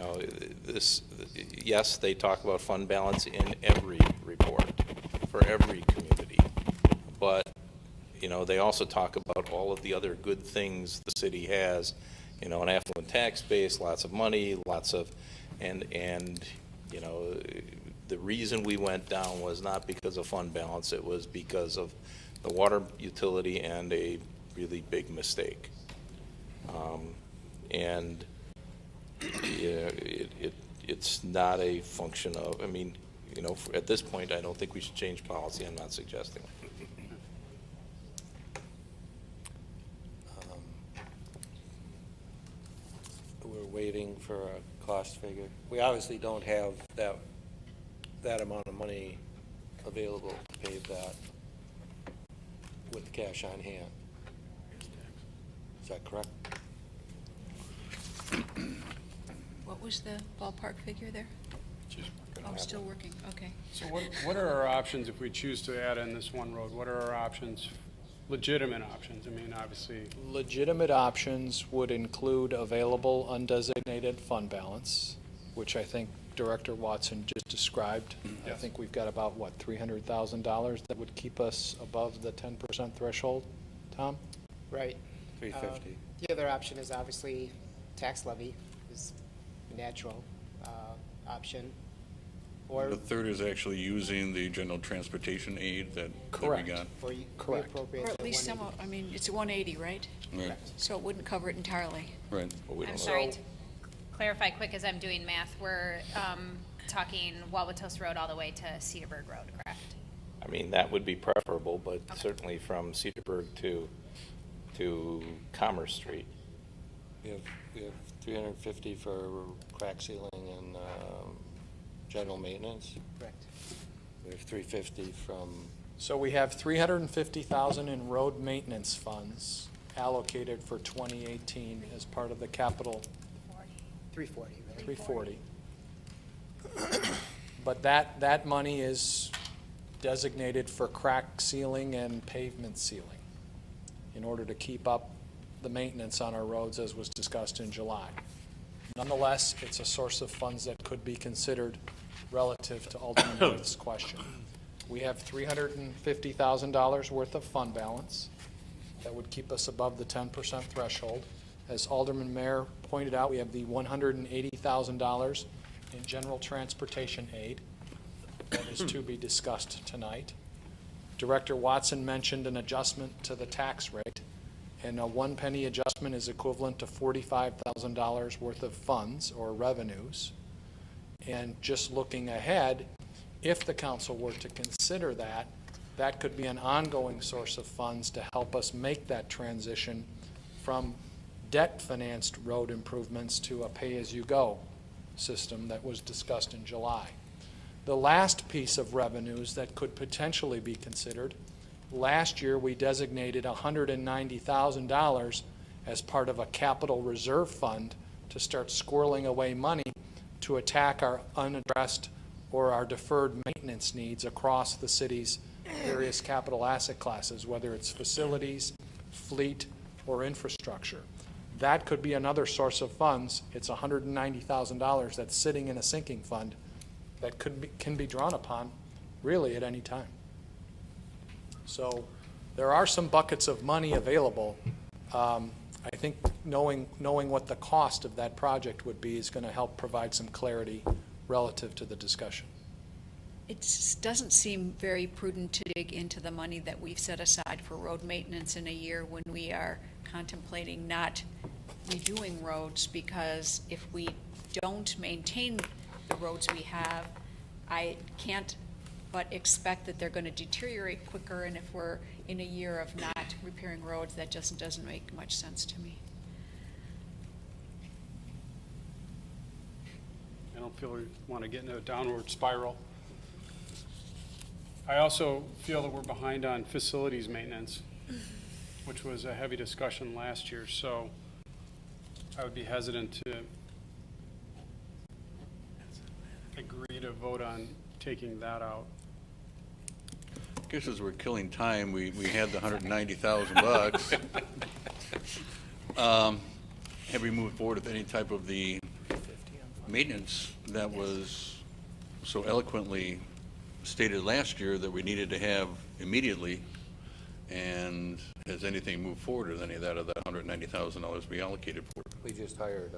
know, this, yes, they talk about fund balance in every report for every community, but, you know, they also talk about all of the other good things the city has, you know, an affluent tax base, lots of money, lots of, and you know, the reason we went down was not because of fund balance, it was because of the water utility and a really big mistake. And yeah, it's not a function of, I mean, you know, at this point, I don't think we should change policy. I'm not suggesting. We're waiting for a cost figure. We obviously don't have that amount of money available to pay that with cash on hand. Is that correct? What was the ballpark figure there? Oh, still working, okay. So what are our options if we choose to add in this one road? What are our options, legitimate options? I mean, obviously. Legitimate options would include available undesignated fund balance, which I think Director Watson just described. Yes. I think we've got about, what, $300,000 that would keep us above the 10% threshold, Tom? Right. 350. The other option is obviously tax levy is a natural option. Or The third is actually using the general transportation aid that we Correct. got. or you Correct. reappropriate Or at the least some, 180. I mean, it's 180, right? Right, So it wouldn't cover it entirely. right. But we I'm don't know. sorry, to clarify quick as I'm doing math, we're talking Wauwatosa Road all the way to Cedarburg Road, correct? I mean, that would be preferable, but certainly from Cedarburg to Commerce Street. We have 350 for crack sealing and general maintenance. Correct. We have 350 from, So we have $350,000 in road maintenance funds allocated for 2018 as part of the capital 340, really. 340. But that money is designated for crack sealing and pavement sealing in order to keep up the maintenance on our roads as was discussed in July. Nonetheless, it's a source of funds that could be considered relative to Alderman Booth's question. We have $350,000 worth of fund balance that would keep us above the 10% threshold. As Alderman Mayor pointed out, we have the $180,000 in general transportation aid that is to be discussed tonight. Director Watson mentioned an adjustment to the tax rate, and a 1 penny adjustment is equivalent to $45,000 worth of funds or revenues. And just looking ahead, if the council were to consider that, that could be an ongoing source of funds to help us make that transition from debt-financed road improvements to a pay-as-you-go system that was discussed in July. The last piece of revenues that could potentially be considered, last year we designated $190,000 as part of a capital reserve fund to start squirreling away money to attack our unaddressed or our deferred maintenance needs across the city's various capital asset classes, whether it's facilities, fleet, or infrastructure. That could be another source of funds. It's $190,000 that's sitting in a sinking fund that can be drawn upon really at any time. So there are some buckets of money available. I think knowing what the cost of that project would be is going to help provide some clarity relative to the discussion. It doesn't seem very prudent to dig into the money that we've set aside for road maintenance in a year when we are contemplating not redoing roads, because if we don't maintain the roads we have, I can't but expect that they're going to deteriorate quicker, and if we're in a year of not repairing roads, that just doesn't make much sense to me. I don't feel we want to get into a downward spiral. I also feel that we're behind on facilities maintenance, which was a heavy discussion last year, so I would be hesitant to agree to vote on taking that out. I guess as we're killing time, we had the $190,000. Have we moved forward with any type of the maintenance that was so eloquently stated last year that we needed to have immediately? And has anything moved forward with any of that $190,000 we allocated for? We just hired,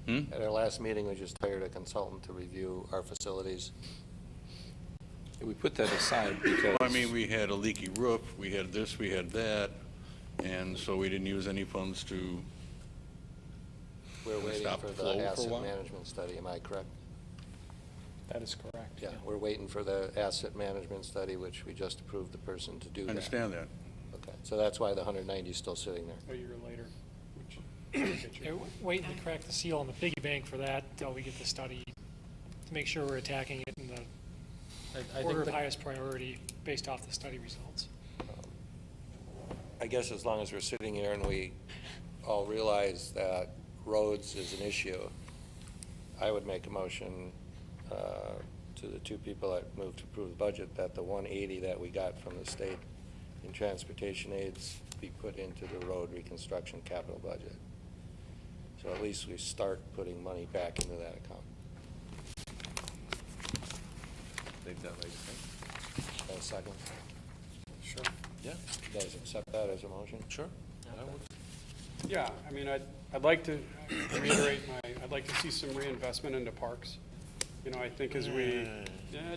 Hmm? at our last meeting, we just hired a consultant to review our facilities. We put that aside because. Well, I mean, we had a leaky roof, we had this, we had that, and so we didn't use any funds to, We're waiting Stop for the flow for the a asset while? management study, am I correct? That is correct. Yeah, we're waiting for the asset management study, which we just approved the person to do I that. understand that. Okay, so that's why the 190 is still sitting there. A year later, which. Yeah, waiting to crack the seal on the piggy bank for that until we get the study to make sure we're attacking it in the I order of think highest priority based off the study results. I guess as long as we're sitting here and we all realize that roads is an issue, I would make a motion to the two people that moved to approve the budget that the 180 that we got from the state in transportation aids be put into the road reconstruction capital budget. So at least we start putting money back into that account. They've done like that. A second? Sure. Yeah, You guys accept that as a motion? sure. Yeah, I mean, I'd like to reiterate I'd like to see some reinvestment into parks. You know, I think as we,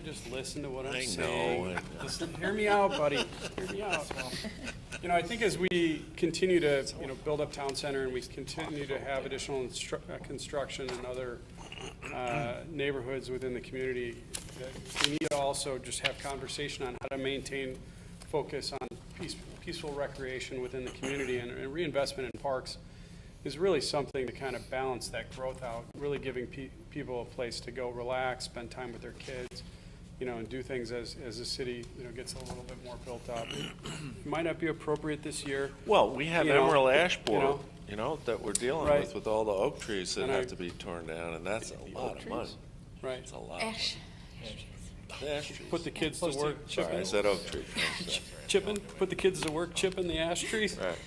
just listen to what I'm saying. Listen, hear me out, buddy, hear me out. You know, I think as we continue to, build up town center and we continue to have additional construction and other neighborhoods within the community, we need to also just have conversation on how to maintain focus on peaceful recreation within the community, and reinvestment in parks is really something to kind of balance that growth out, really giving people a place to go relax, spend time with their kids, and do things as the city, gets a little bit more built up. It might not be appropriate this year. Well, we have You know, Emerald Ash you know. Borer, that we're dealing Right. with all the oak trees that And have to be torn down, and that's a lot of money. Right. It's a lot of money. Ash, The ash trees. Put the kids to work Sorry, I chipping, said oak tree. put the kids to work chipping the ash trees. Right.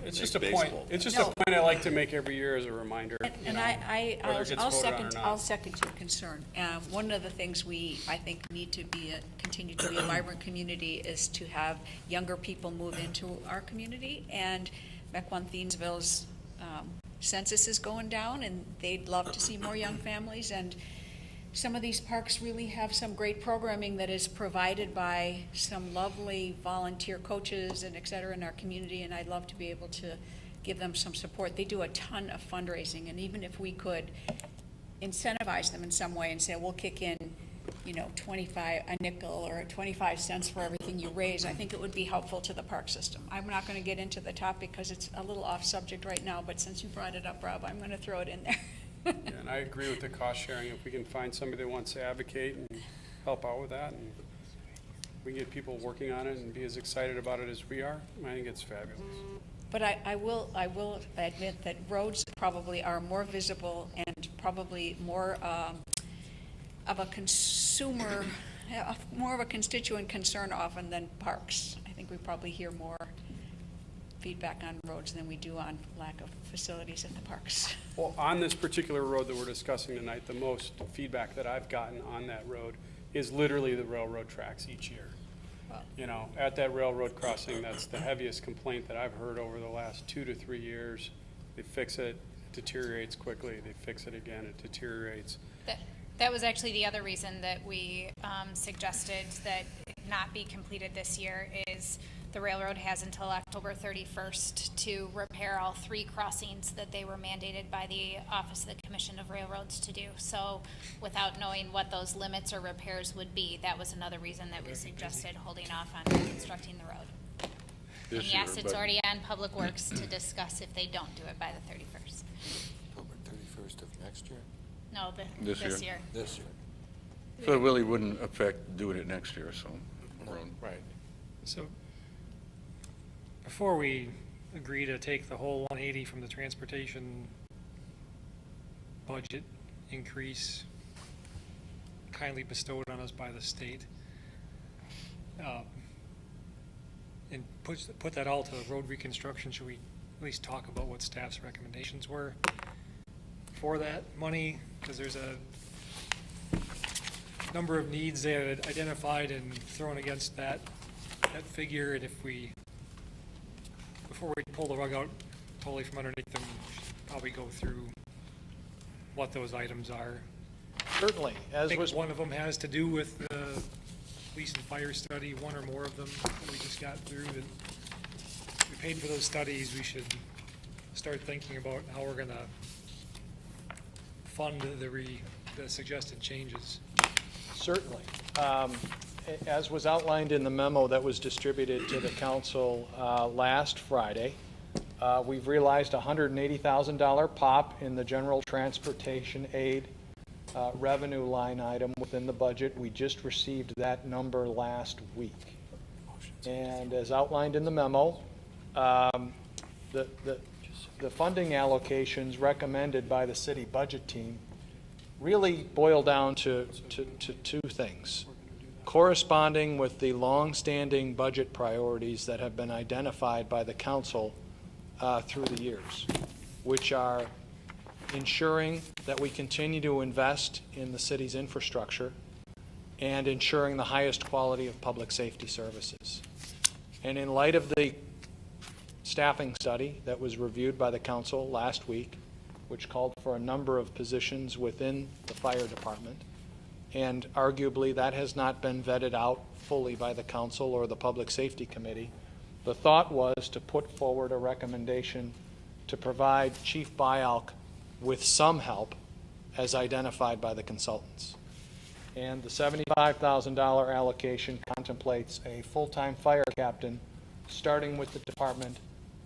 It's Make just a baseball. point, it's just No. a point I like to make every year as a reminder. and whether it gets I'll voted on or second, not. I'll second your concern. One of the things we, I think, need to be, continue to be a vibrant community is to have younger people move into our community, and Mequon Thiensville's census is going down, and they'd love to see more young families, and some of these parks really have some great programming that is provided by some lovely volunteer coaches and et cetera in our community, and I'd love to be able to give them some support. They do a ton of fundraising, and even if we could incentivize them in some way and say, we'll kick in, 25, a nickel or 25 cents for everything you raise, I think it would be helpful to the park system. I'm not gonna get into the topic because it's a little off subject right now, but since you brought it up, Rob, I'm gonna throw it in there. Yeah, and I agree with the cost sharing. If we can find somebody that wants to advocate and help out with that, and we can get people working on it and be as excited about it as we are, I think it's fabulous. But I will admit that roads probably are more visible and probably more of a consumer, more of a constituent concern often than parks. I think we probably hear more feedback on roads than we do on lack of facilities at the parks. Well, on this particular road that we're discussing tonight, the most feedback that I've gotten on that road is literally the railroad tracks each year. Wow. At that railroad crossing, that's the heaviest complaint that I've heard over the last 2 to 3 years. They fix it, it deteriorates quickly. They fix it again, it deteriorates. That was actually the other reason that we suggested that it not be completed this year is the railroad has until October 31st to repair all 3 crossings that they were mandated by the Office of the Commission of Railroads to do. So without knowing what those limits or repairs would be, that was another reason that we suggested holding off on reconstructing the road. And This yes, year, it's but- already on Public Works to discuss if they don't do it by the 31st. October 31st of next year? No, This this year. year. This year. So it really wouldn't affect doing it next year, so. Right. So before we agree to take the whole 180 from the transportation budget increase kindly bestowed on us by the state, and put that all to road reconstruction, should we at least talk about what staff's recommendations were? for that money, because there's a number of needs they had identified and thrown against that figure, and if we, before we pull the rug out totally from underneath them, we should probably go through what those items are. Certainly, I as think was, one of them has to do with the police and fire study, one or more of them that we just got through. That we paid for those studies, we should start thinking about how we're gonna fund the suggested changes. certainly. As was outlined in the memo that was distributed to the council last Friday, we've realized a $180,000 pop in the general transportation aid revenue line item within the budget. We just received that number last week. And as outlined in the memo, the funding allocations recommended by the city budget team really boil down to two things. Corresponding with the long-standing budget priorities that have been identified by the council through the years, which are ensuring that we continue to invest in the city's infrastructure and ensuring the highest quality of public safety services. And in light of the staffing study that was reviewed by the council last week, which called for a number of positions within the fire department, and arguably that has not been vetted out fully by the council or the Public Safety Committee, the thought was to put forward a recommendation to provide Chief Bialk with some help as identified by the consultants. And the $75,000 allocation contemplates a full-time fire captain starting with the department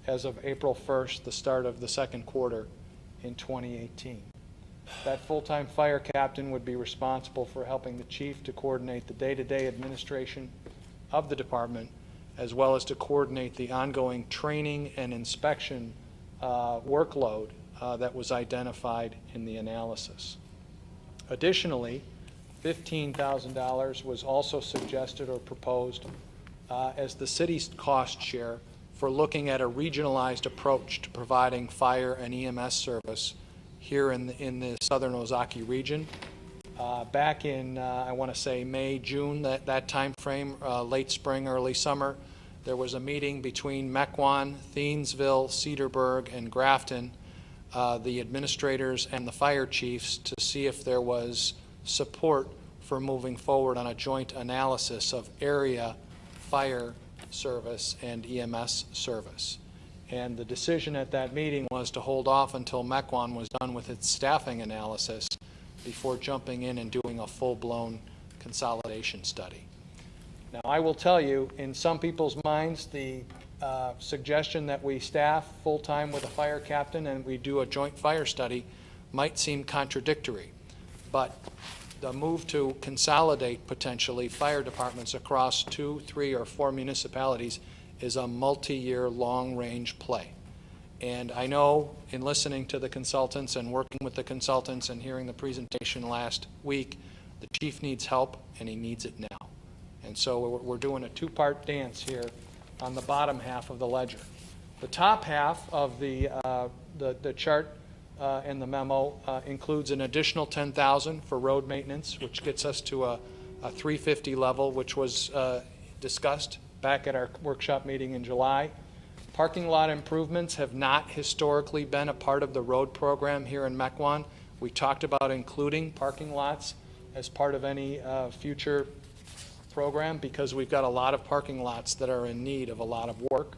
as of April 1st, the start of the second quarter in 2018. That full-time fire captain would be responsible for helping the chief to coordinate the day-to-day administration of the department, as well as to coordinate the ongoing training and inspection workload that was identified in the analysis. Additionally, $15,000 was also suggested or proposed as the city's cost share for looking at a regionalized approach to providing fire and EMS service here in the southern Ozaukee region. Back in, I want to say May, June, that time frame, late spring, early summer, there was a meeting between Mequon, Thiensville, Cedarburg, and Grafton, the administrators and the fire chiefs, to see if there was support for moving forward on a joint analysis of area fire service and EMS service. And the decision at that meeting was to hold off until Mequon was done with its staffing analysis before jumping in and doing a full-blown consolidation study. Now, I will tell you, in some people's minds, the suggestion that we staff full-time with a fire captain and we do a joint fire study might seem contradictory, but the move to consolidate potentially fire departments across 2, 3, or 4 municipalities is a multi-year, long-range play. And I know, in listening to the consultants and working with the consultants and hearing the presentation last week, the chief needs help, and he needs it now. And so we're doing a two-part dance here on the bottom half of the ledger. The top half of the chart in the memo includes an additional $10,000 for road maintenance, which gets us to a 350 level, which was discussed back at our workshop meeting in July. Parking lot improvements have not historically been a part of the road program here in Mequon. We talked about including parking lots as part of any future program because we've got a lot of parking lots that are in need of a lot of work.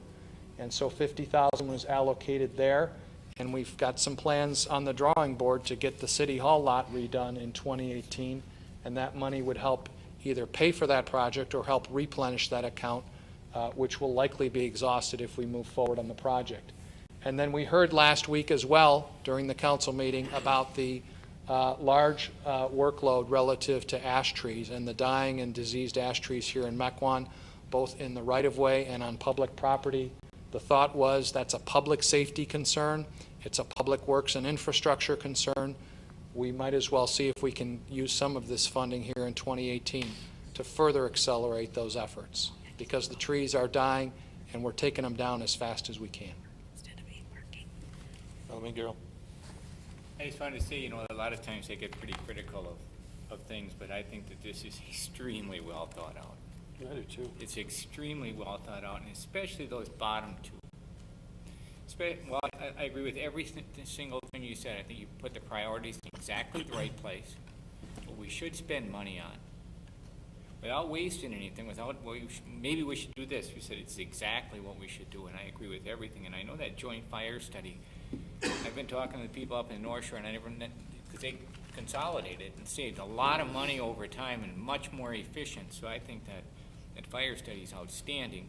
And so $50,000 was allocated there. And we've got some plans on the drawing board to get the City Hall lot redone in 2018. And that money would help either pay for that project or help replenish that account, which will likely be exhausted if we move forward on the project. And then we heard last week as well during the council meeting about the large workload relative to ash trees and the dying and diseased ash trees here in Mequon, both in the right-of-way and on public property. The thought was that's a public safety concern. It's a public works and infrastructure concern. We might as well see if we can use some of this funding here in 2018 to further accelerate those efforts because the trees are dying and we're taking them down as fast as we can. Alderman Garrell. I just wanted to say, you know, a lot of times they get pretty critical of things, but I think that this is extremely well thought out. I do too. It's extremely well thought out, and especially those bottom two. Well, I agree with every single thing you said. I think you put the priorities in exactly the right place, what we should spend money on, without wasting anything, maybe we should do this. You said it's exactly what we should do, and I agree with everything. And I know that joint fire study, I've been talking to the people up in North Shore, and because they consolidated and saved a lot of money over time and much more efficient. So I think that fire study is outstanding,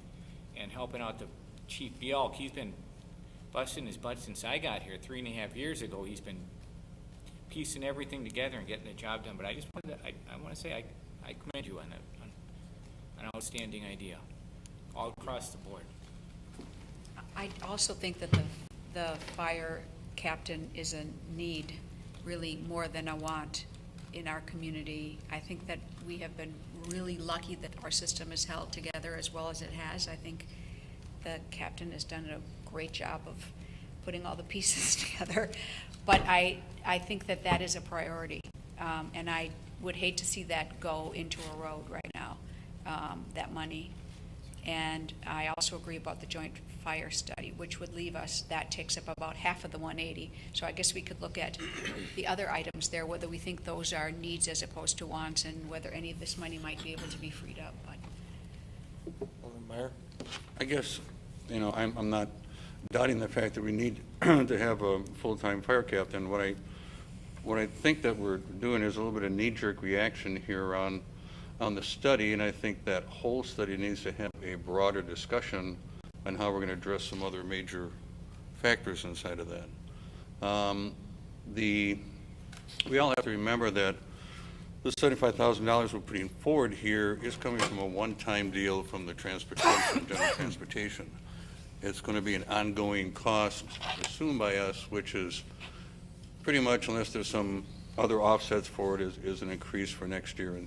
and helping out the Chief Bjelk. He's been busting his butt since I got here 3.5 years ago. He's been piecing everything together and getting the job done. But I just wanted to, I want to say I commend you on that, on an outstanding idea, all across the board. I also think that the fire captain is a need, really more than a want in our community. I think that we have been really lucky that our system is held together as well as it has. I think the captain has done a great job of putting all the pieces together. But I think that is a priority. And I would hate to see that go into a road right now, that money. And I also agree about the joint fire study, which would leave us, that takes up about half of the 180. So I guess we could look at the other items there, whether we think those are needs as opposed to wants, and whether any of this money might be able to be freed up. But Alderman Meyer? I guess, you know, I'm not doubting the fact that we need to have a full-time fire captain. What I think that we're doing is a little bit of knee-jerk reaction here on the study, and I think that whole study needs to have a broader discussion on how we're going to address some other major factors inside of that. We all have to remember that the $75,000 we're putting forward here is coming from a one-time deal from the transportation, general transportation. It's going to be an ongoing cost assumed by us, which is pretty much, unless there's some other offsets for it, is an increase for next year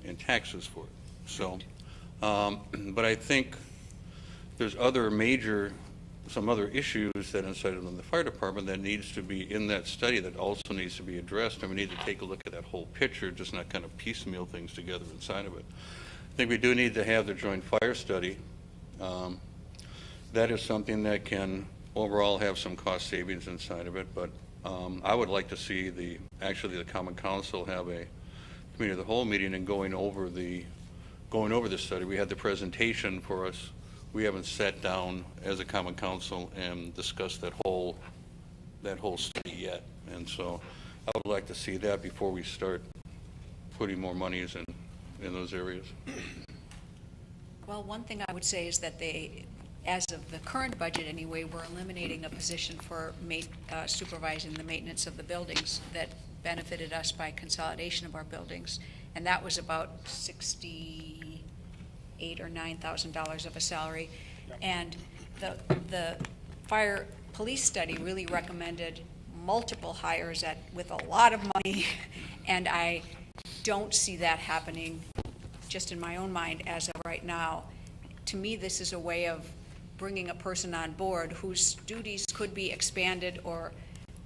in taxes for it. So, but I think there's some other issues that inside of the fire department that needs to be in that study that also needs to be addressed, and we need to take a look at that whole picture, just not kind of piecemeal things together inside of it. I think we do need to have the joint fire study. That is something that can overall have some cost savings inside of it, but I would like to see the Common Council have a committee of the whole meeting and going over the study. We had the presentation for us. We haven't sat down as a Common Council and discussed that whole study yet, and so I would like to see that before we start putting more monies in those areas. well, one thing I would say is that as of the current budget anyway, we're eliminating a position for supervising the maintenance of the buildings that benefited us by consolidation of our buildings. And that was about $68,000 or $9,000 of a salary. Yep. And the fire police study really recommended multiple hires with a lot of money. And I don't see that happening, just in my own mind, as of right now. To me, this is a way of bringing a person on board whose duties could be expanded or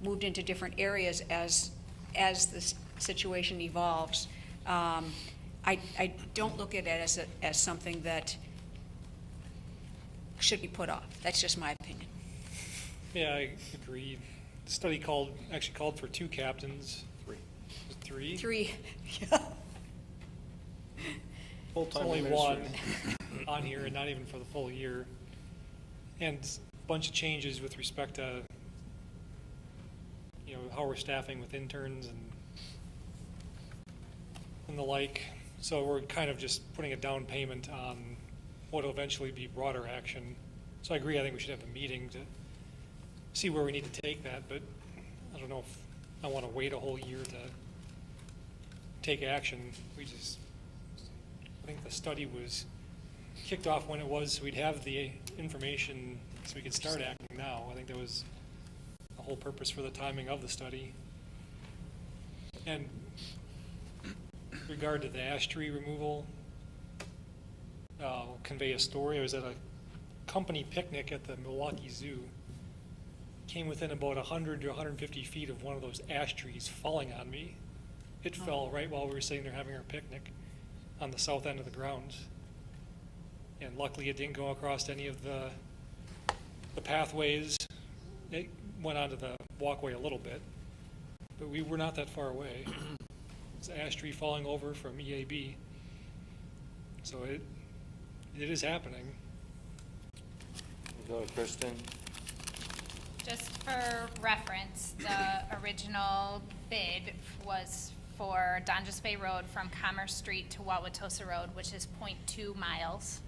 moved into different areas as the situation evolves. I don't look at it as something that should be put off. That's just my opinion. Yeah, I agree. The study actually called for 2 captains. 3? 3, yeah. It's Full-time only 1 administrator. on here, and not even for the full year. And a bunch of changes with respect to, how we're staffing with interns and the like. So we're kind of just putting a down payment on what will eventually be broader action. So I agree, I think we should have a meeting to see where we need to take that, but I don't know if I want to wait a whole year to take action. I think the study was kicked off when it was, so we'd have the information so we could start acting now. I think that was the whole purpose for the timing of the study. And with regard to the ash tree removal, I'll convey a story. I was at a company picnic at the Milwaukee Zoo, came within about 100 to 150 feet of one of those ash trees falling on me. It fell right while we were sitting there having our picnic on the south end of the grounds. And luckily, it didn't go across any of the pathways. It went onto the walkway a little bit, but we were not that far away. It's an ash tree falling over from EAB. So it is happening. Go to Kristen. Just for reference, the original bid was for Donjas Bay Road from Commerce Street to Wauwatosa Road, which is 0.2 miles.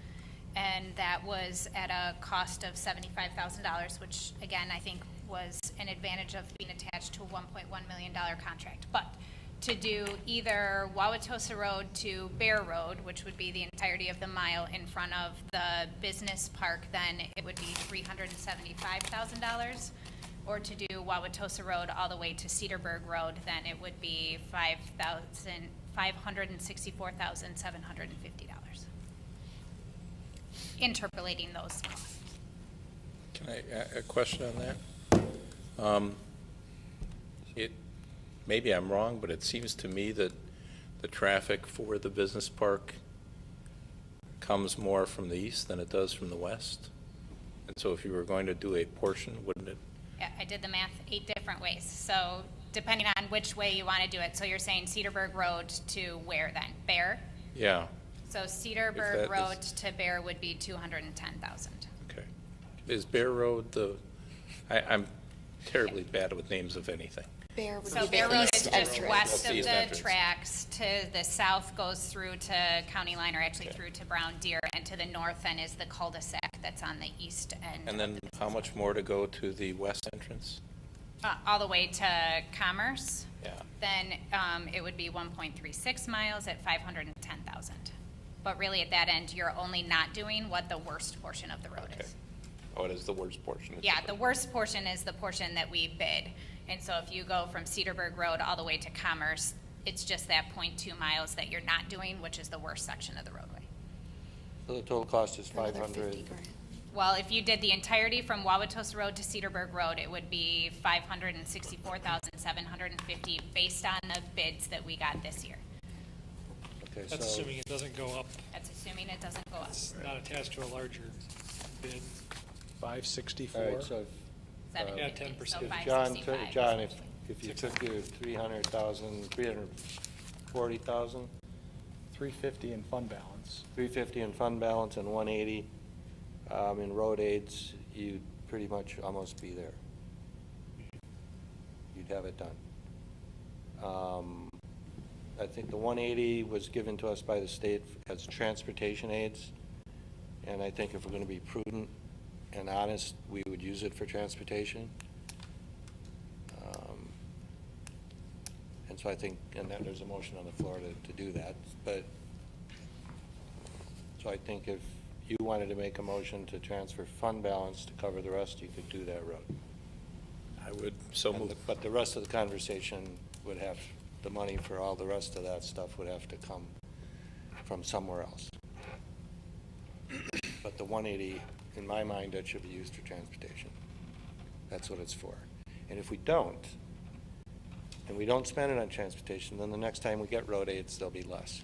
And that was at a cost of $75,000, which again, I think was an advantage of being attached to a $1.1 million contract. But to do either Wauwatosa Road to Bear Road, which would be the entirety of the mile in front of the business park, then it would be $375,000. Or to do Wauwatosa Road all the way to Cedarburg Road, then it would be $564,750. Interpolating those costs. Can I, a question on that? Maybe I'm wrong, but it seems to me that the traffic for the business park comes more from the east than it does from the west. And so if you were going to do a portion, wouldn't it? Yeah, I did the math 8 different ways. So depending on which way you want to do it. So you're saying Cedarburg Road to where then? Bear? Yeah, So If Cedarburg that Road is- to Bear would be $210,000. okay. Is Bear Road I'm terribly bad with names of anything. Bear would So be Bear the Road east is just entrance. west That's the of east the entrance. tracks. To the south goes through to County Line, or actually through to Brown Deer, and to the north then is the cul-de-sac that's on the east end. And then how much more to go to the west entrance? All the way to Commerce. Yeah. Then it would be 1.36 miles at $510,000. But really at that end, you're only not doing what the worst portion of the road Okay. is. Oh, it is the worst portion. It's Yeah, the worst portion is the portion that we bid. And so if you go from Cedarburg Road all the way to Commerce, it's just that 0.2 miles that you're not doing, which is the worst section of the roadway. So the total cost is Another 500. 50 grand. Well, if you did the entirety from Wauwatosa Road to Cedarburg Road, it would be $564,750 based on the bids that we got this year. Okay, That's so assuming it doesn't go up. That's assuming it doesn't go up. It's not attached to a larger bid. 564. all right, so Yeah, 750, so 10%. John, 565. John, if you took your 300,000, 340,000, 350 in fund balance. 350 in fund balance and 180 in road aids, you'd pretty much almost be there. You'd have it done. I think the 180 was given to us by the state as transportation aids, and I think if we're going to be prudent and honest, we would use it for transportation. And so I think, and then there's a motion on the floor to do that, but, so I think if you wanted to make a motion to transfer fund balance to cover the rest, you could do that road. I would so move. But the rest of the conversation would have, the money for all the rest of that stuff would have to come from somewhere else. But the 180, in my mind, that should be used for transportation. That's what it's for. And if we don't, and we don't spend it on transportation, then the next time we get road aids, there'll be less.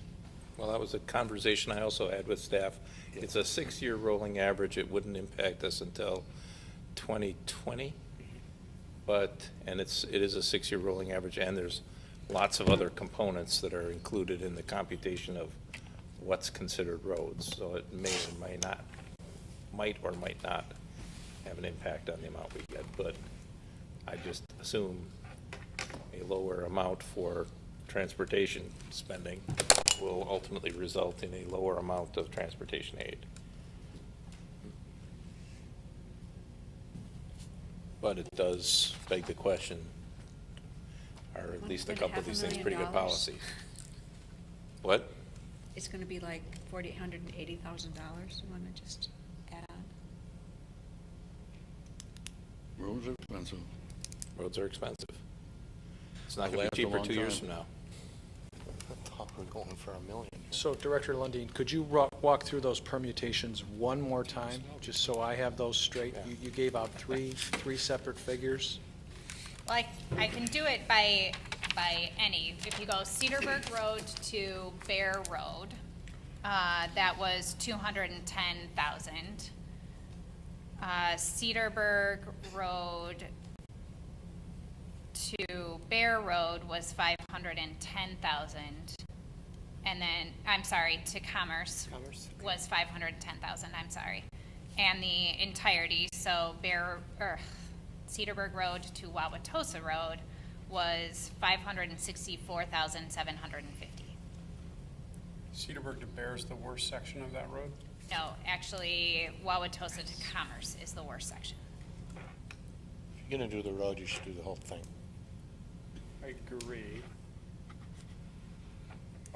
Well, that was a conversation I also had with staff. It's a 6-year rolling average. It wouldn't impact us until 2020. But, and it is a 6-year rolling average, and there's lots of other components that are included in the computation of what's considered roads. So it may or may not, might or might not have an impact on the amount we get. But I just assume a lower amount for transportation spending will ultimately result in a lower amount of transportation aid. But it does beg the question, are at least a Would couple of these things pretty good $500,000? policy? What? It's gonna be like $480,000, you wanna just add on? Roads are expensive. Roads are expensive. It's not They'll gonna be last a cheaper long 2 years time. from now. We're going for $1 million. So Director Lundin, could you walk through those permutations one more time, just so I have those straight? You gave out three separate figures. Well, I can do it by any. If you go Cedarburg Road to Bear Road, that was 210,000. Cedarburg Road to Bear Road was 510,000. And then, I'm sorry, to Commerce was 510,000, I'm sorry. And the entirety, so Cedarburg Road to Wauwatosa Road was 564,750. Cedarburg to Bear is the worst section of that road? No, actually, Wauwatosa to Commerce is the worst section. If you're gonna do the road, you should do the whole thing. I agree.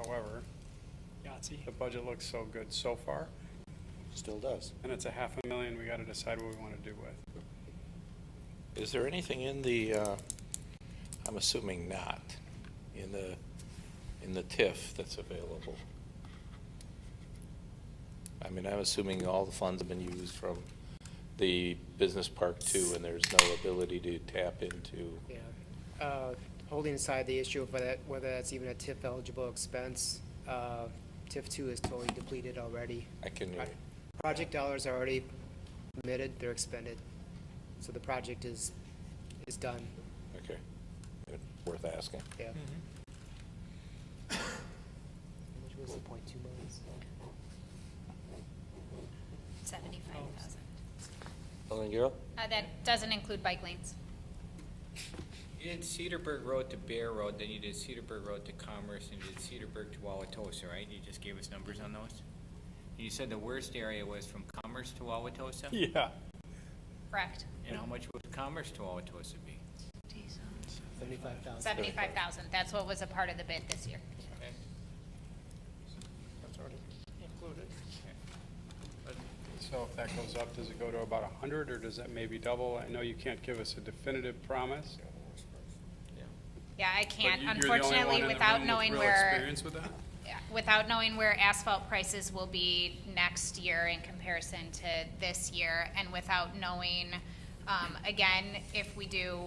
However, Yahtzee. the budget looks so good so far, Still does. and it's $500,000, we gotta decide what we wanna do with. Is there anything in the, I'm assuming not, in the TIF that's available? I mean, I'm assuming all the funds have been used from the business park too, and there's no ability to tap into. Yeah. Holding aside the issue of whether that's even a TIF eligible expense, TIF 2 is totally depleted already. Project dollars are already committed, they're expended. So the project is done. Okay, worth asking. Yeah. How much was the .2 million? 75,000. Ellen Gale? That doesn't include bike lanes. You did Cedarburg Road to Bear Road, then you did Cedarburg Road to Commerce, and you did Cedarburg to Wauwatosa, right? You just gave us numbers on those? And you said the worst area was from Commerce to Wauwatosa? Yeah. Correct. And how much would Commerce to Wauwatosa be? 75,000. 75,000. That's what was a part of the bid this year. Okay. That's already included. So if that goes up, does it go to about 100, or does that maybe double? I know you can't give us a definitive promise. Yeah, I but can't, you're the only one unfortunately, in the without room knowing with real where, experience with that? without knowing where asphalt prices will be next year in comparison to this year, and without knowing, again, if we do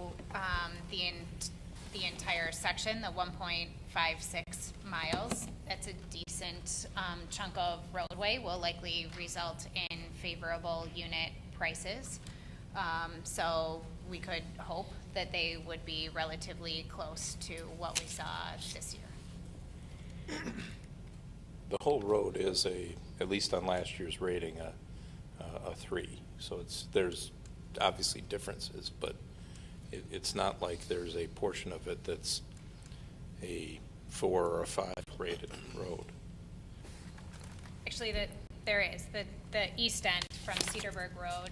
the entire section, the 1.56 miles, that's a decent chunk of roadway, will likely result in favorable unit prices. So we could hope that they would be relatively close to what we saw this year. The whole road is at least on last year's rating, a 3. So there's obviously differences, but it's not like there's a portion of it that's a 4 or a 5 rated road. Actually, there is. The east end from Cedarburg Road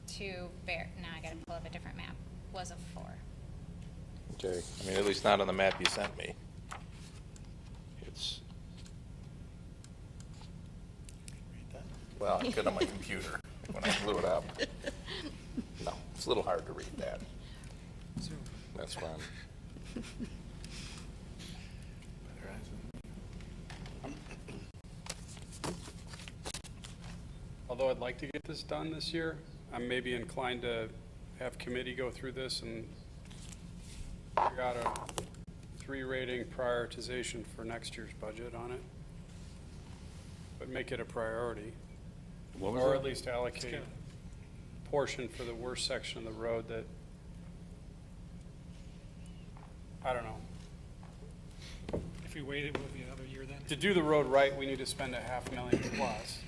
to Bear, now I gotta pull up a different map, was a 4. Okay, I mean, at least not on the map you sent me. It's, well, I could on my computer when I blew it up. No, it's a little hard to read that. That's why I'm. Although I'd like to get this done this year, I'm maybe inclined to have committee go through this and figure out a 3 rating prioritization for next year's budget on it. But make it a priority. What was Or that? at least allocate a portion for the worst section of the road that, I don't know. If we waited, will it be another year then? To do the road right, we need to spend $500,000 plus.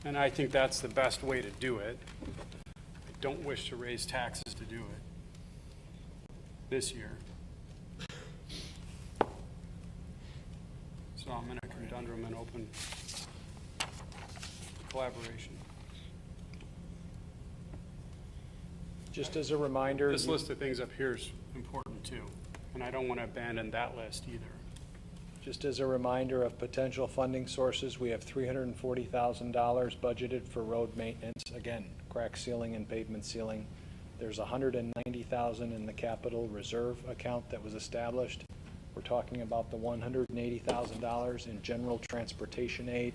And I think that's the best way to do it. I don't wish to raise taxes to do it this year. So I'm in a conundrum and open collaboration. Just as a reminder. This list of things up here is important too, and I don't want to abandon that list either. Just as a reminder of potential funding sources, we have $340,000 budgeted for road maintenance. Again, crack sealing and pavement sealing. There's $190,000 in the capital reserve account that was established. We're talking about the $180,000 in general transportation aid.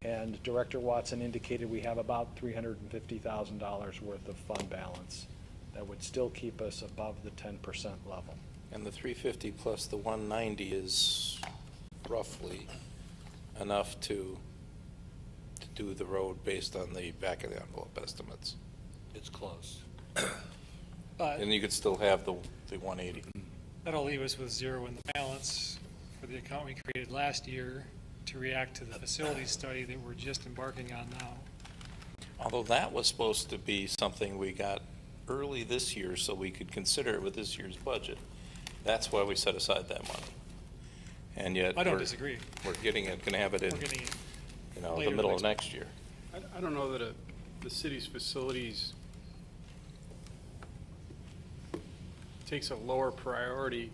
And Director Watson indicated we have about $350,000 worth of fund balance that would still keep us above the 10% level. And the 350 plus the 190 is roughly enough to do the road based on the back of the envelope estimates. It's close. But And you could still have the 180. that'll leave us with zero in the balance for the account we created last year to react to the facility study that we're just embarking on now. Although that was supposed to be something we got early this year so we could consider it with this year's budget. That's why we set aside that money. And yet. I don't we're- disagree. We're getting it, gonna have it in, We're getting it you know, the later middle of next next year. I don't know that the city's facilities takes a lower priority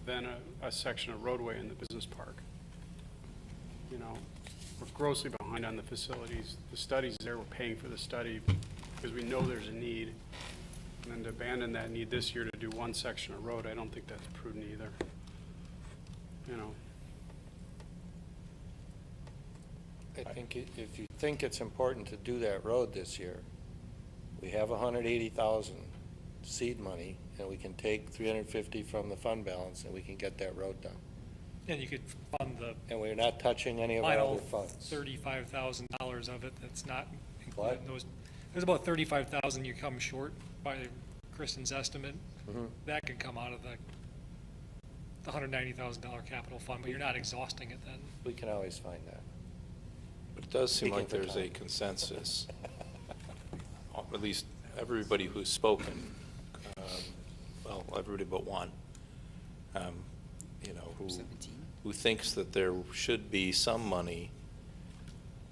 than a section of roadway in the business park. You know, we're grossly behind on the facilities. The study's there, we're paying for the study because we know there's a need. And then to abandon that need this year to do one section of road, I don't think that's prudent either. You know, I think if you think it's important to do that road this year, we have 180,000 seed money, and we can take 350 from the fund balance, and we can get that road done. And you could fund the And we're not touching any of our final other funds. $35,000 of it that's not What? included in those. There's about 35,000 you come short by Kristen's estimate. Mhm. That could come out of the $190,000 capital fund, but you're not exhausting it then. We can always find that. But it does seem Speaking like for there's a Tom. consensus, at least everybody who's spoken, well, everybody but one, you know, who thinks that there should be some money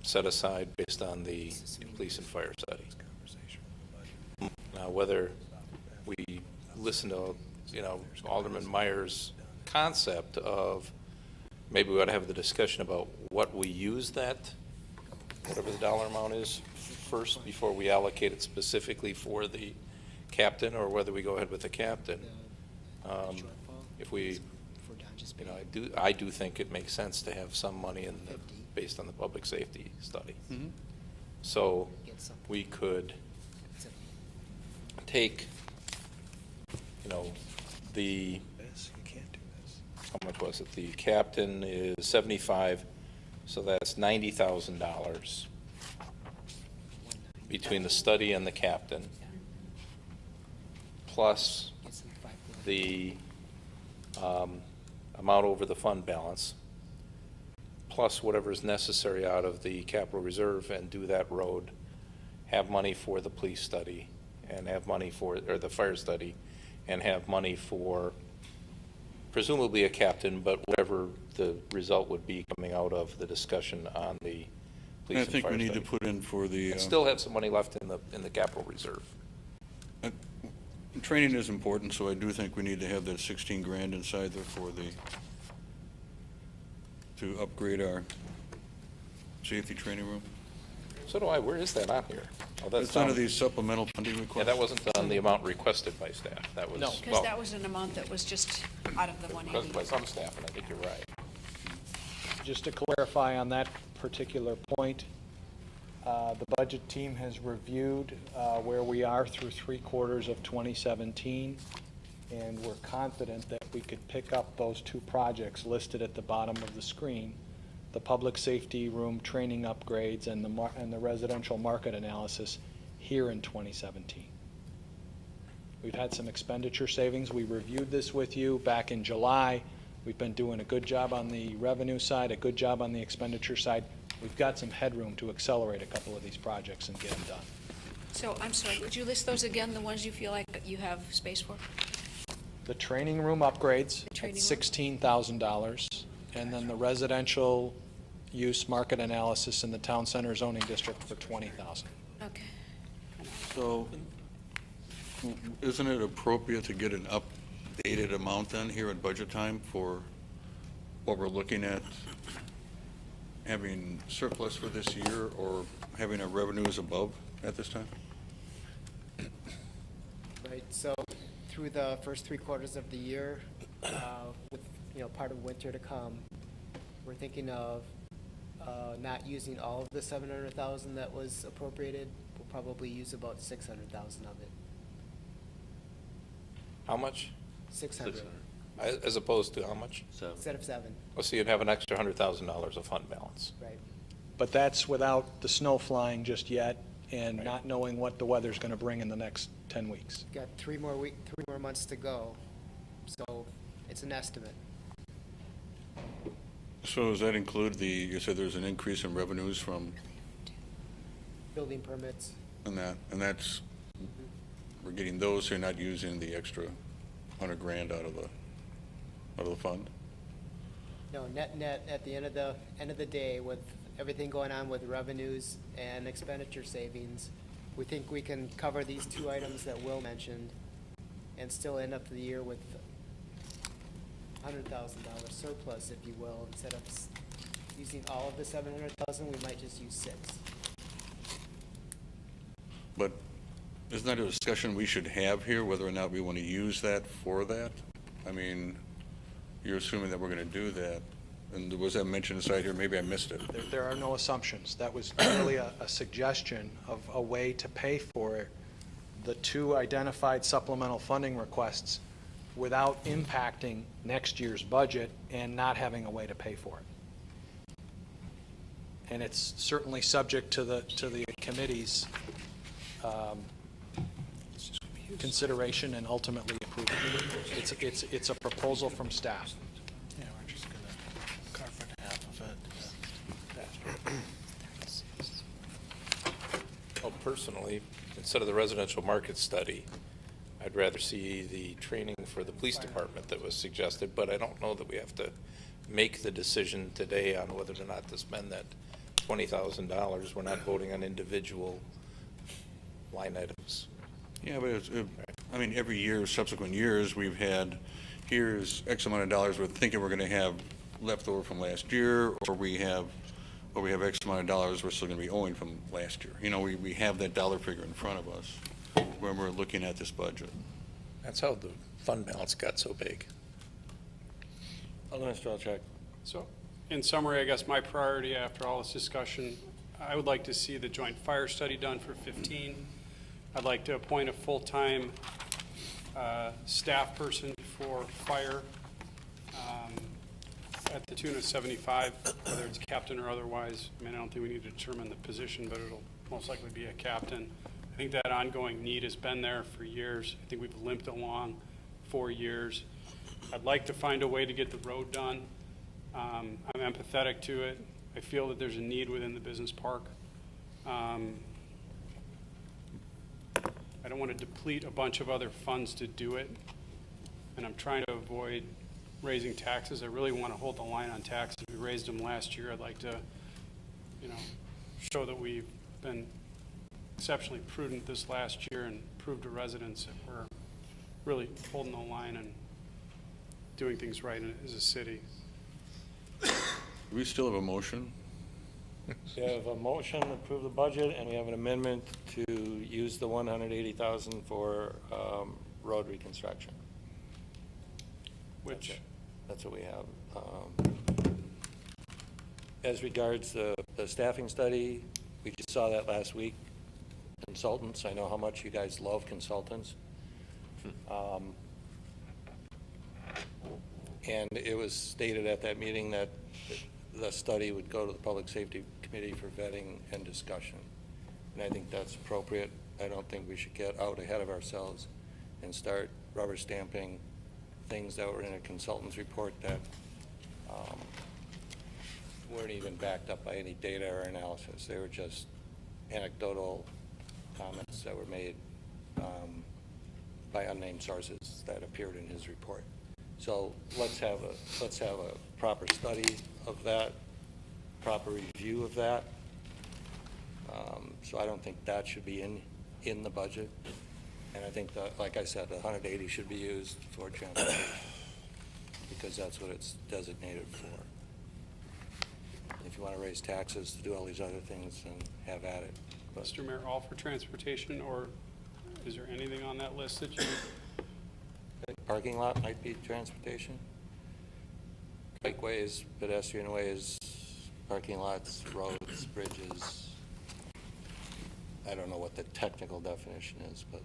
set aside based on the police and fire study. Now, whether we listen to, you know, Alderman Meyer's concept of maybe we ought to have the discussion about what we use that, whatever the dollar amount is, first before we allocate it specifically for the captain, or whether we go ahead with the captain. If we, you know, I do think it makes sense to have some money in the, based on the public safety study. Mhm. So we could take, you know, the, how much was it? The captain is 75, so that's $90,000 between the study and the captain, plus the amount over the fund balance, plus whatever is necessary out of the capital reserve, and do that road, have money for the police study, and have money for, or the fire study, and have money for presumably a captain, but whatever the result would be coming out of the discussion on the police I and fire think we need to study. put in for the. And still have some money left in the capital reserve. Training is important, so I do think we need to have that 16 grand inside there for the, to upgrade our safety training room. So do I. Where is that on here? Oh, that's It's under down- these supplemental funding requests. Yeah, that wasn't on the amount requested by staff. That was, No. Because well, that was an amount that was just out of the requested 180. by some staff, and I think you're right. Just to clarify on that particular point, the budget team has reviewed where we are through 3/4 of 2017, and we're confident that we could pick up those two projects listed at the bottom of the screen, the public safety room training upgrades and the residential market analysis here in 2017. We've had some expenditure savings. We reviewed this with you back in July. We've been doing a good job on the revenue side, a good job on the expenditure side. We've got some headroom to accelerate a couple of these projects and get them done. So, I'm sorry, would you list those again, the ones you feel like you have space for? The training room upgrades at Training room? $16,000, and then the residential use market analysis in the town center zoning district for $20,000. Okay. So, isn't it appropriate to get an updated amount then here at budget time for what we're looking at having surplus for this year, or having our revenues above at this time? Right, so through the first 3/4 of the year, with, part of winter to come, we're thinking of not using all of the 700,000 that was appropriated. We'll probably use about 600,000 of it. How much? 600 As opposed to how much? instead of 7, Well, so you'd have an extra $100,000 of fund balance. right? But that's without the snow flying just yet and Right. not knowing what the weather's going to bring in the next 10 weeks. Got 3 more months to go, so it's an estimate. So does that include you said there's an increase in revenues from, Building permits. and that's, we're getting those, so you're not using the extra 100 grand out of the fund? No, net, at the end of the day, with everything going on with revenues and expenditure savings, we think we can cover these 2 items that Will mentioned and still end up the year with $100,000 surplus, if you will. Instead of using all of the 700,000, we might just use 6. But isn't that a discussion we should have here, whether or not we want to use that for that? I mean, you're assuming that we're going to do that, and was that mentioned inside here? Maybe I missed it. There are no assumptions. That was merely a suggestion of a way to pay for the 2 identified supplemental funding requests without impacting next year's budget and not having a way to pay for it. And it's certainly subject to the committee's consideration and ultimately approval. It's a proposal from staff. Yeah, we're just gonna carve in half of it. Well, personally, instead of the residential market study, I'd rather see the training for the police department that was suggested, but I don't know that we have to make the decision today on whether or not to spend that $20,000. We're not voting on individual line items. Yeah, but I mean, every year, subsequent years, we've had, here's X amount of dollars we're thinking we're going to have left over from last year, or we have X amount of dollars we're still going to be owing from last year. We have that dollar figure in front of us when we're looking at this budget. That's how the fund balance got so big. Alderman Strelchak. So, in summary, I guess my priority after all this discussion, I would like to see the joint fire study done for 15. I'd like to appoint a full-time staff person for fire at the tune of 75, whether it's captain or otherwise. I mean, I don't think we need to determine the position, but it'll most likely be a captain. I think that ongoing need has been there for years. I think we've limped along 4 years. I'd like to find a way to get the road done. I'm empathetic to it. I feel that there's a need within the business park. I don't want to deplete a bunch of other funds to do it, and I'm trying to avoid raising taxes. I really want to hold the line on taxes. We raised them last year. I'd like to, show that we've been exceptionally prudent this last year and prove to residents that we're really holding the line and doing things right as a city. Do we still have a motion? We have a motion to approve the budget, and we have an amendment to use the 180,000 for road reconstruction. That's what we have. As regards the staffing study, we just saw that last week. Consultants, I know how much you guys love consultants. And it was stated at that meeting that the study would go to the Public Safety Committee for vetting and discussion. And I think that's appropriate. I don't think we should get out ahead of ourselves and start rubber stamping things that were in a consultant's report that weren't even backed up by any data or analysis. They were just anecdotal comments that were made by unnamed sources that appeared in his report. So let's have a proper study of that, proper review of that. So I don't think that should be in the budget. And I think that, like I said, the 180 should be used for transportation because that's what it's designated for. If you want to raise taxes to do all these other things, then have at it. But Mr. Mayor, all for transportation, or is there anything on that list that you, parking lot might be transportation. Bikeways, pedestrian ways, parking lots, roads, bridges. I don't know what the technical definition is, but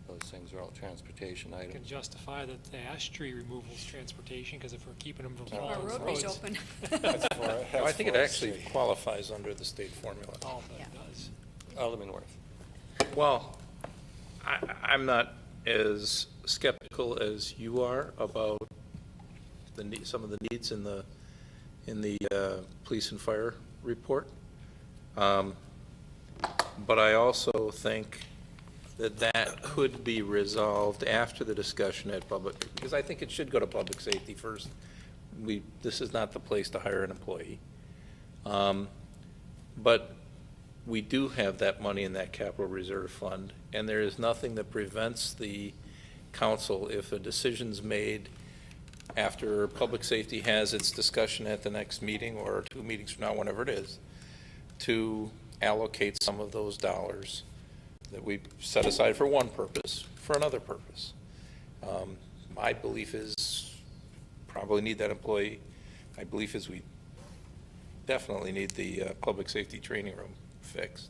those things are all transportation You can items. justify that the ash tree removal is transportation, because if we're keeping them from Oh, Our falling roadway's roads. open. I think it actually qualifies under the state formula. Oh, but Yeah. it does. Alderman Worth. Well, I'm not as skeptical as you are about some of the needs in the police and fire report. But I also think that could be resolved after the discussion at public, because I think it should go to public safety first. This is not the place to hire an employee. But we do have that money in that capital reserve fund, and there is nothing that prevents the council, if a decision's made after public safety has its discussion at the next meeting or 2 meetings from now, whenever it is, to allocate some of those dollars that we set aside for one purpose, for another purpose. My belief is probably need that employee. My belief is we definitely need the public safety training room fixed.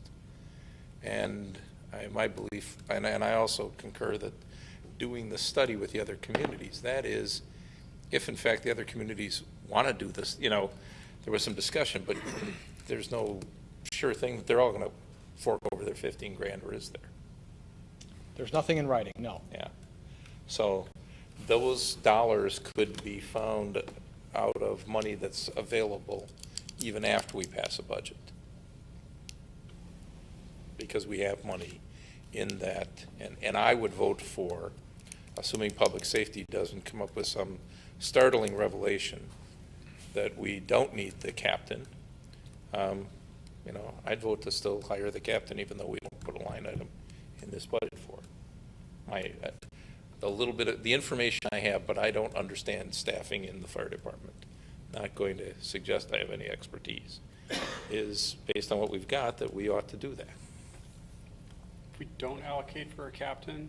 And my belief, and I also concur that doing the study with the other communities, that is, if in fact the other communities want to do this, there was some discussion, but there's no sure thing that they're all going to fork over their 15 grand, or is there? There's nothing in writing, no. Yeah. So those dollars could be found out of money that's available even after we pass a budget. Because we have money in that, and I would vote for, assuming public safety doesn't come up with some startling revelation that we don't need the captain. I'd vote to still hire the captain, even though we don't put a line item in this budget for it. A little bit of the information I have, but I don't understand staffing in the fire department. Not going to suggest I have any expertise. Is based on what we've got that we ought to do that. If we don't allocate for a captain,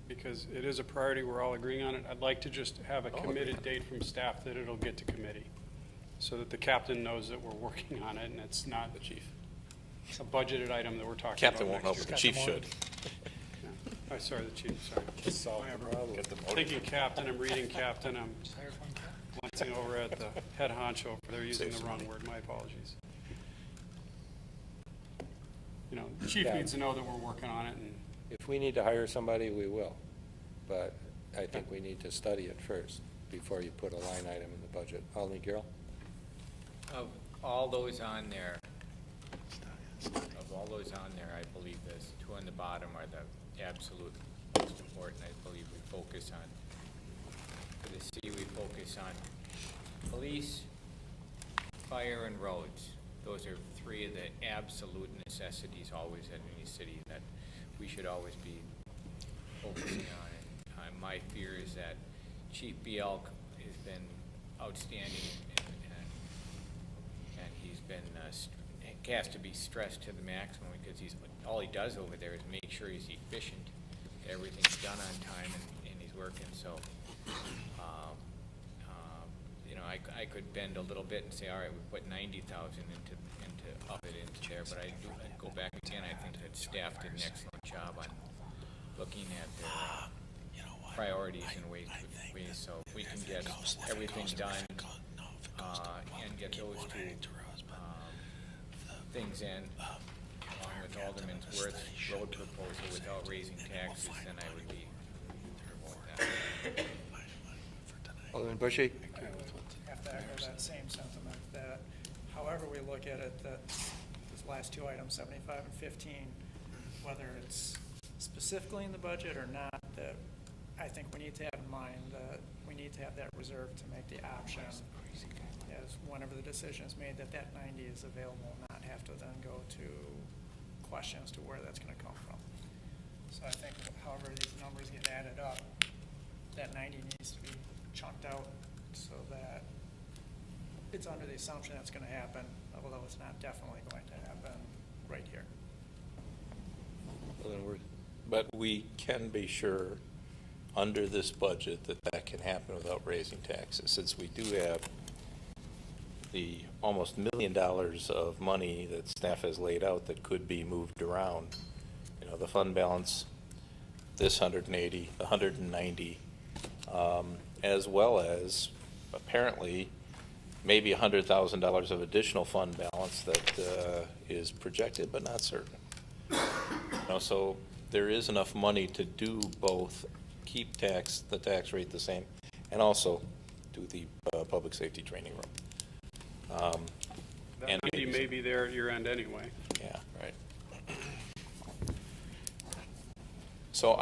because it is a priority, we're all agreeing on it, I'd like to just have a committed date from staff that it'll get to committee, so that the captain knows that we're working on it, and it's not The chief. a budgeted item that we're talking about Captain won't help, next but the year. chief should. Oh, sorry, the chief, sorry. Solve the problem. Thinking captain, I'm reading captain, I'm glancing over at the head honcho, they're using the wrong word, my apologies. The chief Yeah. needs to know that we're working on it, and If we need to hire somebody, we will. But I think we need to study it first before you put a line item in the budget. Alderman Carroll? Of all those on there, I believe there's two on the bottom are the absolute most important. I believe we focus on, for the C, we focus on police, fire, and roads. Those are three of the absolute necessities always in any city that we should always be focusing on. And my fear is that Chief Bielk has been outstanding, and he's been has to be stressed to the maximum, because all he does over there is make sure he's efficient, everything's done on time, and he's working. So I could bend a little bit and say, all right, we put 90,000 into there, but I'd go back again. I think that staff did an excellent job on looking at their priorities and ways. So if we can get everything done and get those two things in, along with Alderman Worth's road proposal without raising taxes, then I would be with that. Alderman Bushy? I would have to echo that same sentiment, that however we look at it, that those last two items, 75 and 15, whether it's specifically in the budget or not, that I think we need to have in mind that we need to have that reserve to make the option, as whenever the decision is made that 90 is available, not have to then go to questions to where that's going to come from. So I think however these numbers get added up, that 90 needs to be chunked out so that it's under the assumption that's going to happen, although it's not definitely going to happen right here. Alderman Worth? But we can be sure, under this budget that that can happen without raising taxes, since we do have the almost $1 million of money that staff has laid out that could be moved around. You know, the fund balance, this 180, the 190, as well as apparently maybe $100,000 of additional fund balance that is projected but not certain. You know, so there is enough money to do both, keep the tax rate the same, and also do the public safety training room. That And 90 may be there at your end anyway. Yeah. Right. So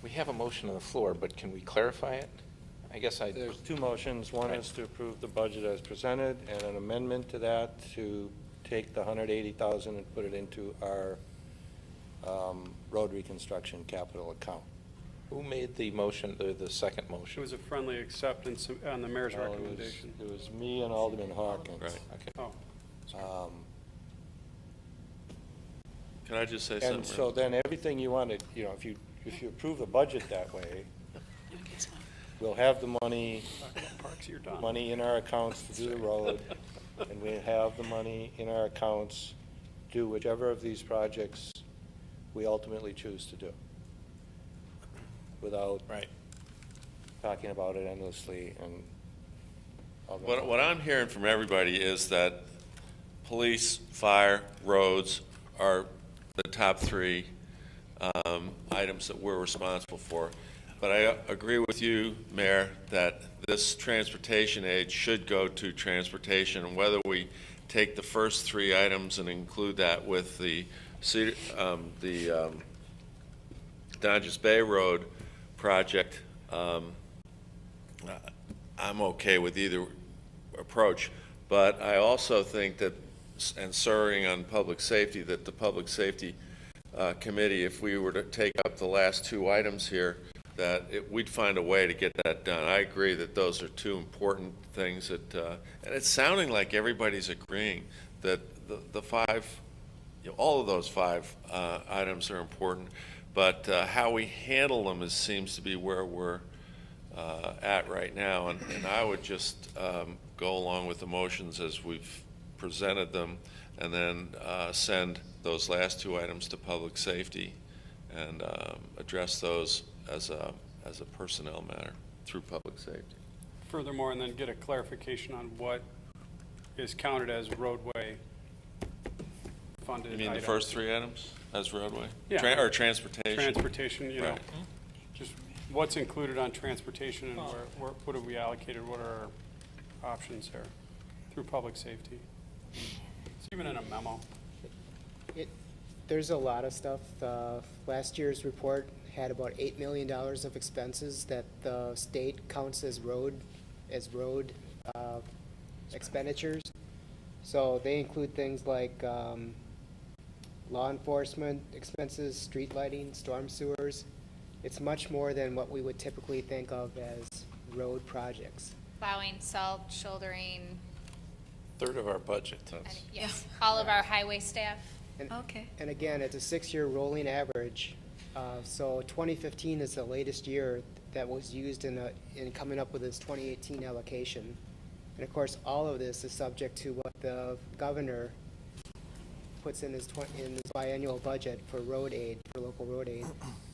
we have a motion on the floor, but can we clarify it? I guess There's two motions. One is to approve the budget as presented, and an amendment to that to take the 180,000 and put it into our road reconstruction capital account. Who made the motion, the second It motion? was a friendly acceptance on the mayor's Well, recommendation. It was me and Alderman Hawkins. Right. Okay. Oh, Can I just say And something? so then everything you wanted, you know, if you approve the budget that way, we'll have the money Parks, you're done. in our accounts to do the road, and we have the money in our accounts to do whichever of these projects we ultimately choose to do, without Right. talking about it endlessly and. What I'm hearing from everybody is that police, fire, roads are the top three items that we're responsible for. But I agree with you, Mayor, that this transportation aid should go to transportation, and whether we take the first three items and include that with the Dodges Bay Road project, I'm okay with either approach. But I also think that, and serving on public safety, that the Public Safety Committee, if we were to take up the last two items here, that we'd find a way to get that done. I agree that those are two important things that, and it's sounding like everybody's agreeing that the five, all of those five items are important, but how we handle them seems to be where we're at right now. And I would just go along with the motions as we've presented them, and then send those last two items to public safety and address those as a personnel matter through public safety. Furthermore, and then get a clarification on what is counted as roadway funded You mean the items. first three items as roadway? Yeah. Or transportation? Transportation, you know, Right. just what's included on transportation and what have we allocated, what are our options there through public safety? It's even in a memo. There's a lot of stuff. Last year's report had about $8 million of expenses that the state counts as road expenditures. So they include things like law enforcement expenses, street lighting, storm sewers. It's much more than what we would typically think of as road projects. Plowing, salt, shouldering, Third of our budget. and, yes, all of our highway staff. Okay. And again, it's a 6-year rolling average. So 2015 is the latest year that was used in coming up with this 2018 allocation. And of course, all of this is subject to what the governor puts in his biannual budget for road aid, for local road aid.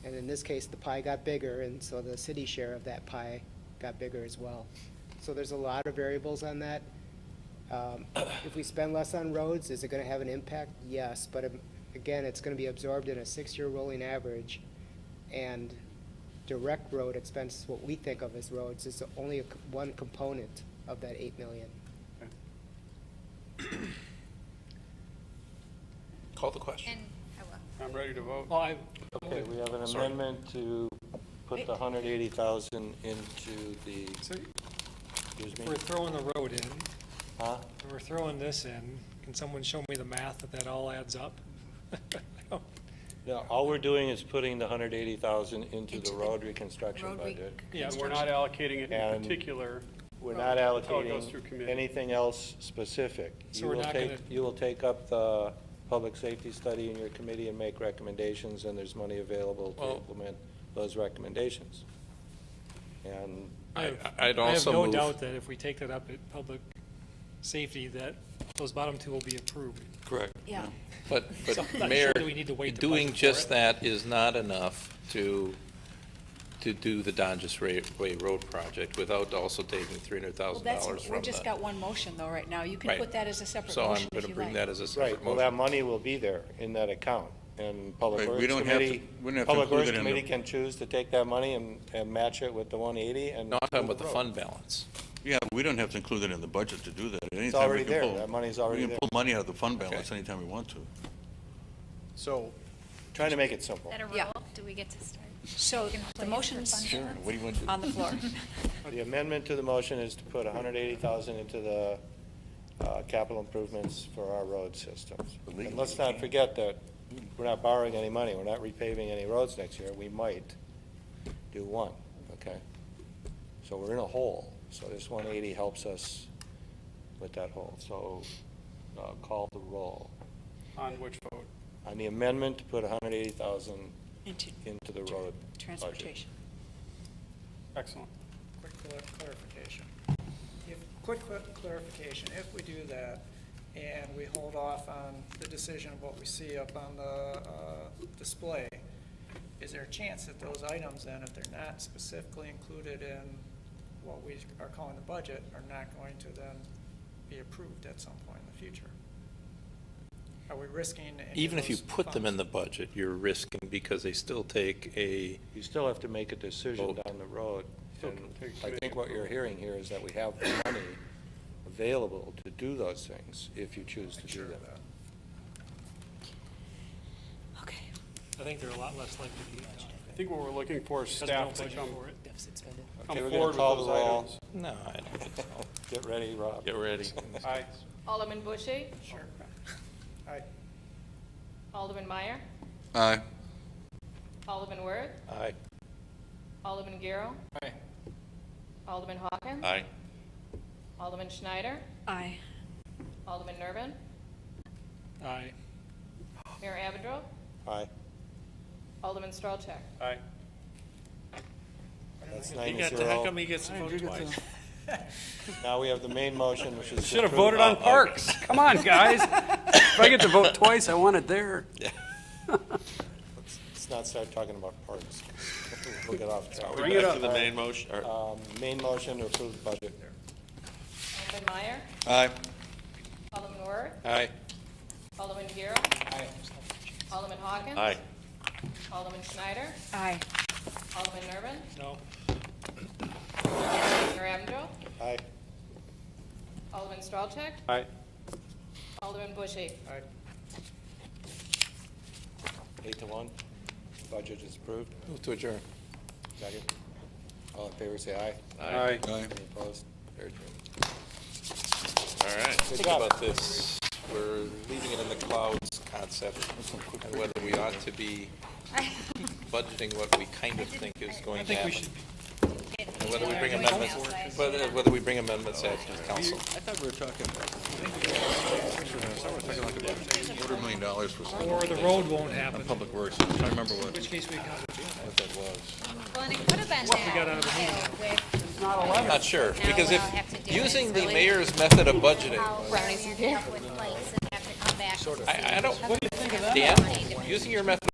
And in this case, the pie got bigger, and so the city share of that pie got bigger as well. So there's a lot of variables on that. If we spend less on roads, is it going to have an impact? Yes, but again, it's going to be absorbed in a 6-year rolling average, and direct road expenses, what we think of as roads, is only one component of that $8 million. Call the question. And I will. I'm ready to vote. Well, Okay, we have an amendment to put the 180,000 into the, so excuse me, we're throwing the road in, huh? and we're throwing this in. Can someone show me the math that all adds up? I don't- No, all we're doing is putting the 180,000 into Into the the road reconstruction road budget. Yeah, We're not allocating it in And- particular. We're not Until it goes allocating through committee. anything else specific. So You we're will not take, gonna- you will take up the public safety study in your committee and make recommendations, and there's money available to Well- implement those recommendations. And I'd also I have move. no doubt that if we take that up at public safety, that those bottom two will be approved. Correct. Yeah. But, So I'm not Mayor, sure that we need to wait to doing budget for just it. that is not enough to do the Donges Way Road project without also taking $300,000 Well, that's, from we just the. got one motion though right now. You can Right. put that as a separate So I'm motion going if to you bring like. that as a separate Right, well, that motion. money will be there in that account, and Public Right, we Works don't have to- Committee, we don't have to Public include Works it in the- Committee can choose to take that money and match it with the 180 and. No, I'm talking do about the road. fund balance. Yeah, but we don't have to include it in the budget to do that. It's Anytime we already can there, pull- that money's already We there. can pull money out of the fund balance Okay. anytime we want to. So, Trying to make it simple. Is that a Yeah. rule? Do we get to start? So Looking the place for motion's fund Sure, balance? what do you want to do? on the floor. The amendment to the motion is to put 180,000 into the capital improvements for our road systems. And let's not forget that we're not borrowing any money, we're not repaving any roads next year, we might do one, okay? So we're in a hole, so this 180 helps us with that hole. So call the roll. On which vote? On the amendment to put 180,000 Into into the road budget. transportation. Excellent. Quick clarification. Quick clarification, if we do that and we hold off on the decision of what we see up on the display, is there a chance that those items then, if they're not specifically included in what we are calling the budget, are not going to then be approved at some point in the future? Are we risking any of Even if you those put them in funds? the budget, you're risking because they still take a, You still have to make a decision Vote. down the road. Still And take I think what you're hearing here is that we have the money available to do those things if you choose to do Sure of them. that. Okay. I think they're a lot less likely to be done. I think what we're looking for is Because we staff don't to budget come, for it. come Okay, we're gonna forward with call the those roll. items. no, I don't think so. Get ready, Rob. Get ready. Aye. Alderman Bushy, Sure. Aye. Alderman Meyer, Aye. Alderman Worth, Aye. Alderman Gero, aye. Alderman Hawkins. Aye. Alderman Schneider, Aye. Alderman Nervin, Aye. Mayor Avondro, Aye. Alderman Stralcheck. Aye. That's He 9-0. got to, how come he gets to vote twice? Now we have the main motion, which is. to Should have approve- voted on parks. Come on, guys. If I get to vote twice, I want it there. Let's not start talking about parks. We'll get off track. Bring it Back up. to the main motion, or Main motion to approve the budget. Alderman Meyer, Aye. Alderman Worth, Aye. Alderman Gero. Alderman Hawkins. Aye. Alderman Schneider, Aye. Alderman Nervin, No. Mayor Avondro, Aye. Alderman Stralcheck, Aye. Alderman Bushy. Aye. 8-1. Budget is approved. Move to adjourn. Second. All in favor, say aye. Aye. Aye. Any opposed? Carried. all right. Think job. about this. We're leaving it in the clouds concept, and whether we ought to be budgeting what we kind of think is going to happen. And whether we bring amendments, whether we bring amendments at council. I thought we were talking about, $250,000 for something. Or the road won't happen, On Public Works, I'm trying to remember in what. which case we can. What that was. Well, and it could have been What we got out of the that, too, with I'm not sure, because if, Now we'll have to do using is the really- mayor's method of budgeting, how brownies you did with lights and have to come back. I don't, Dan, using your method